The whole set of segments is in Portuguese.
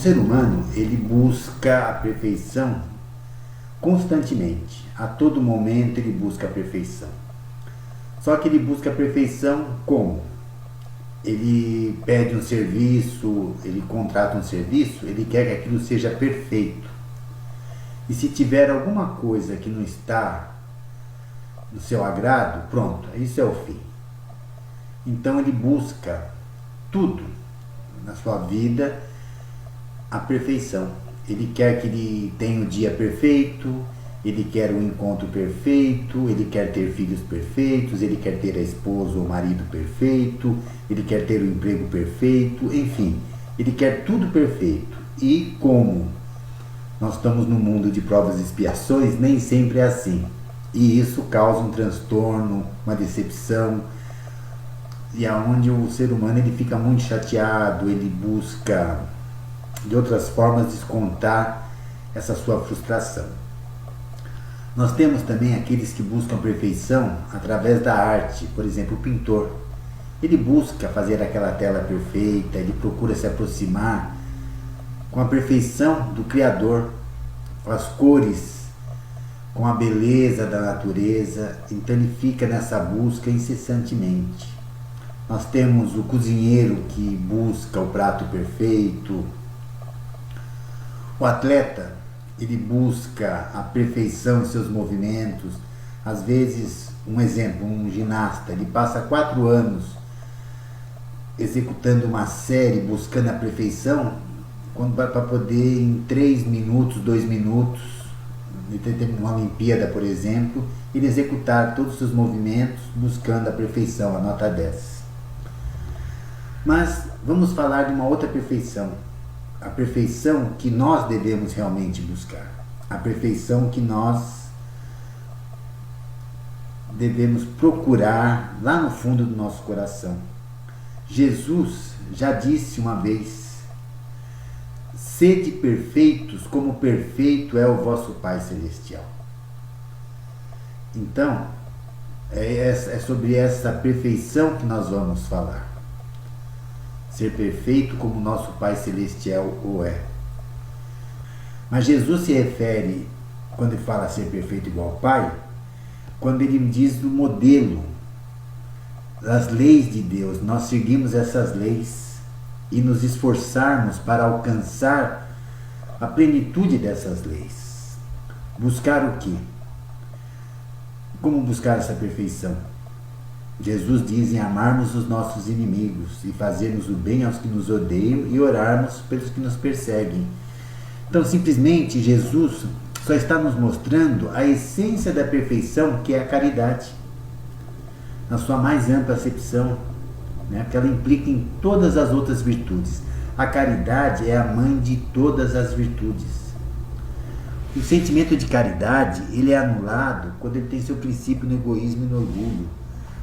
ser humano, ele busca a perfeição constantemente. A todo momento ele busca a perfeição. Só que ele busca a perfeição como? Ele pede um serviço, ele contrata um serviço, ele quer que aquilo seja perfeito. E se tiver alguma coisa que não está no seu agrado, pronto, isso é o fim. Então ele busca tudo na sua vida a perfeição. Ele quer que ele tenha o dia perfeito, ele quer um encontro perfeito, ele quer ter filhos perfeitos, ele quer ter a esposa ou o marido perfeito, ele quer ter o emprego perfeito, enfim, ele quer tudo perfeito. E como nós estamos no mundo de provas e expiações, nem sempre é assim. E isso causa um transtorno, uma decepção, e aonde o ser humano ele fica muito chateado, ele busca de outras formas descontar essa sua frustração. Nós temos também aqueles que buscam perfeição através da arte, por exemplo, o pintor. Ele busca fazer aquela tela perfeita, ele procura se aproximar com a perfeição do Criador, com as cores, com a beleza da natureza, então ele fica nessa busca incessantemente. Nós temos o cozinheiro que busca o prato perfeito, o atleta, ele busca a perfeição em seus movimentos. Às vezes, um exemplo, um ginasta, ele passa 4 anos executando uma série, buscando a perfeição, para poder em 3 minutos, 2 minutos, uma Olimpíada, por exemplo, ele executar todos os seus movimentos buscando a perfeição, a nota 10. Mas vamos falar de uma outra perfeição, a perfeição que nós devemos realmente buscar, a perfeição que nós devemos procurar lá no fundo do nosso coração. Jesus já disse uma vez: sede perfeitos como perfeito é o vosso Pai Celestial. Então, é sobre essa perfeição que nós vamos falar. Ser perfeito como nosso Pai Celestial o é. Mas Jesus se refere, quando ele fala ser perfeito igual ao Pai, quando ele diz do modelo, das leis de Deus, nós seguimos essas leis e nos esforçarmos para alcançar a plenitude dessas leis. Buscar o quê? Como buscar essa perfeição? Jesus diz em amarmos os nossos inimigos e fazermos o bem aos que nos odeiam e orarmos pelos que nos perseguem. Então, simplesmente, Jesus só está nos mostrando a essência da perfeição, que é a caridade, na sua mais ampla acepção, né? Porque ela implica em todas as outras virtudes. A caridade é a mãe de todas as virtudes. O sentimento de caridade, ele é anulado quando ele tem seu princípio no egoísmo e no orgulho.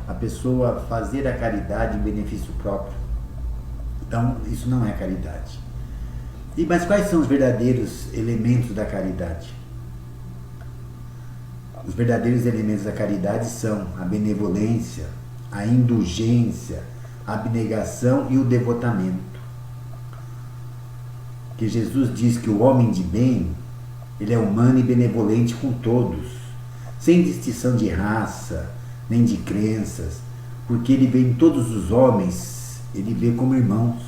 A pessoa fazer a caridade em benefício próprio. Então, isso não é caridade. Mas quais são os verdadeiros elementos da caridade? Os verdadeiros elementos da caridade são a benevolência, a indulgência, a abnegação e o devotamento. Que Jesus diz que o homem de bem, ele é humano e benevolente com todos, sem distinção de raça, nem de crenças, porque ele vê em todos os homens, ele vê como irmãos.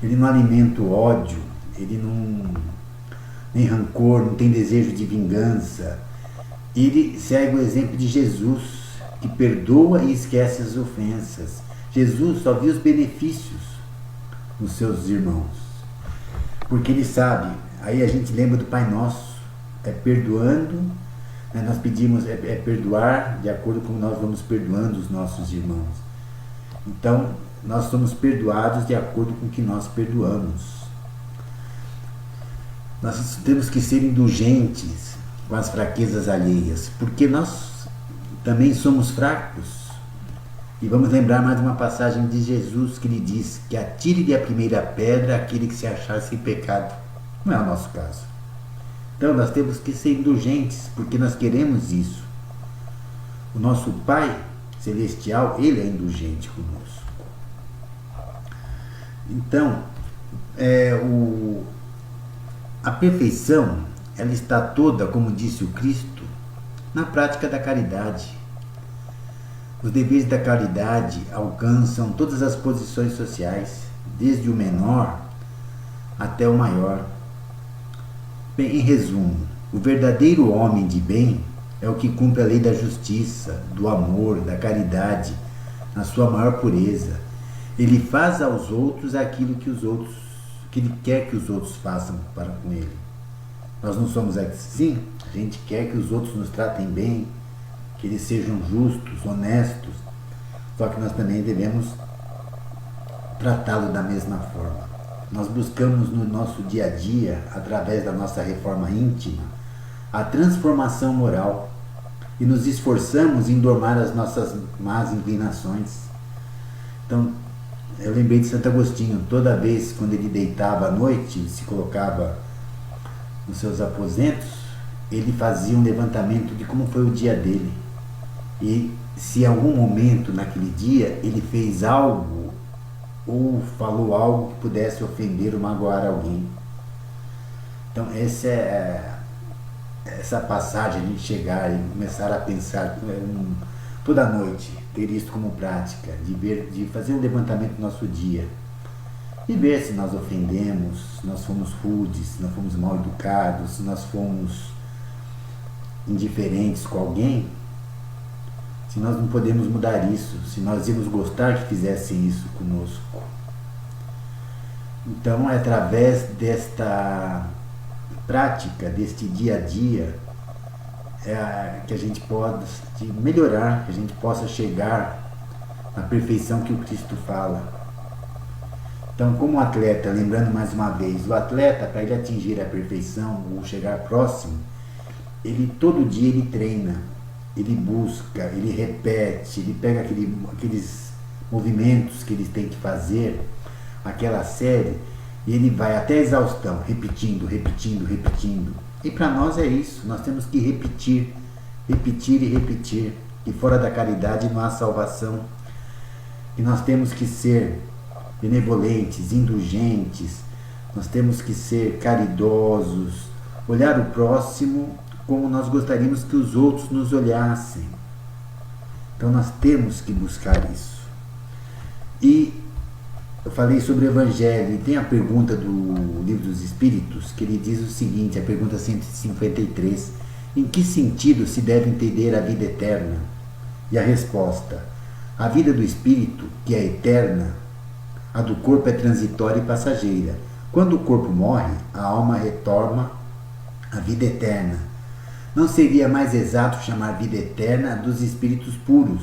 Ele não alimenta o ódio, ele não nem rancor, não tem desejo de vingança. Ele segue o exemplo de Jesus, que perdoa e esquece as ofensas. Jesus só viu os benefícios nos seus irmãos, porque ele sabe. Aí a gente lembra do Pai Nosso, é perdoando, né? Nós pedimos perdoar de acordo com nós vamos perdoando os nossos irmãos. Então, nós somos perdoados de acordo com o que nós perdoamos. Nós temos que ser indulgentes com as fraquezas alheias, porque nós também somos fracos. E vamos lembrar mais uma passagem de Jesus que lhe diz que atire-lhe a primeira pedra aquele que se achar sem pecado. Não é o nosso caso. Então nós temos que ser indulgentes, porque nós queremos isso. O nosso Pai Celestial, ele é indulgente conosco. Então, A perfeição, ela está toda, como disse o Cristo, na prática da caridade. Os deveres da caridade alcançam todas as posições sociais, desde o menor até o maior. Bem, em resumo, o verdadeiro homem de bem é o que cumpre a lei da justiça, do amor, da caridade, na sua maior pureza. Ele faz aos outros aquilo que ele quer que os outros façam para com ele. Nós não somos assim? A gente quer que os outros nos tratem bem, que eles sejam justos, honestos, só que nós também devemos tratá-lo da mesma forma. Nós buscamos no nosso dia a dia, através da nossa reforma íntima, a transformação moral e nos esforçamos em domar as nossas más inclinações. Então, eu lembrei de Santo Agostinho, toda vez quando ele deitava à noite, se colocava nos seus aposentos, ele fazia um levantamento de como foi o dia dele. E se em algum momento naquele dia ele fez algo ou falou algo que pudesse ofender ou magoar alguém. Então essa passagem, a gente chegar e começar a pensar toda noite, ter isso como prática, de fazer um levantamento do nosso dia e ver se nós ofendemos, se nós fomos rudes, se nós fomos mal educados, se nós fomos indiferentes com alguém, se nós não podemos mudar isso, se nós íamos gostar que fizessem isso conosco. Então é através desta prática, deste dia a dia, que a gente pode melhorar, que a gente possa chegar na perfeição que o Cristo fala. Então, como atleta, lembrando mais uma vez, o atleta, para ele atingir a perfeição ou chegar próximo, ele todo dia ele treina, ele busca, ele repete, ele pega aqueles movimentos que ele tem que fazer, aquela série, e ele vai até a exaustão, repetindo, repetindo, repetindo. E para nós é isso, nós temos que repetir, repetir e repetir. E fora da caridade não há salvação. E nós temos que ser benevolentes, indulgentes, nós temos que ser caridosos, olhar o próximo como nós gostaríamos que os outros nos olhassem. Então nós temos que buscar isso. E eu falei sobre o Evangelho, e tem a pergunta do Livro dos Espíritos, que ele diz o seguinte, a pergunta 153, em que sentido se deve entender a vida eterna? E a resposta, a vida do Espírito, que é eterna, a do corpo é transitória e passageira. Quando o corpo morre, a alma retorna à vida eterna. Não seria mais exato chamar vida eterna dos espíritos puros,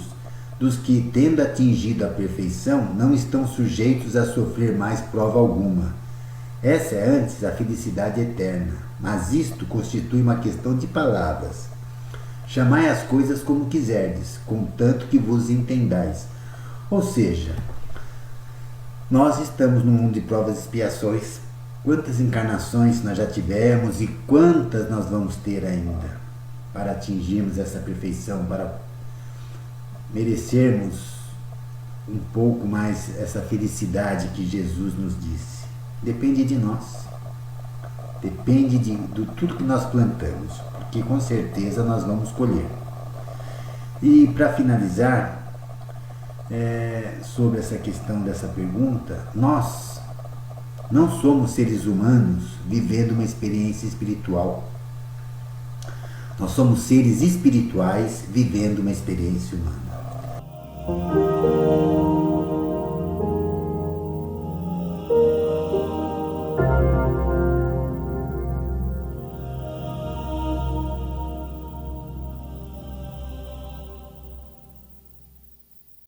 dos que, tendo atingido a perfeição, não estão sujeitos a sofrer mais prova alguma. Essa é antes a felicidade eterna, mas isto constitui uma questão de palavras. Chamai as coisas como quiserdes, contanto que vos entendais. Ou seja, nós estamos num mundo de provas e expiações. Quantas encarnações nós já tivemos e quantas nós vamos ter ainda para atingirmos essa perfeição, para merecermos um pouco mais essa felicidade que Jesus nos disse. Depende de nós. Depende de tudo que nós plantamos, porque com certeza nós vamos colher. E para finalizar, sobre essa questão dessa pergunta, nós não somos seres humanos vivendo uma experiência espiritual. Nós somos seres espirituais vivendo uma experiência humana.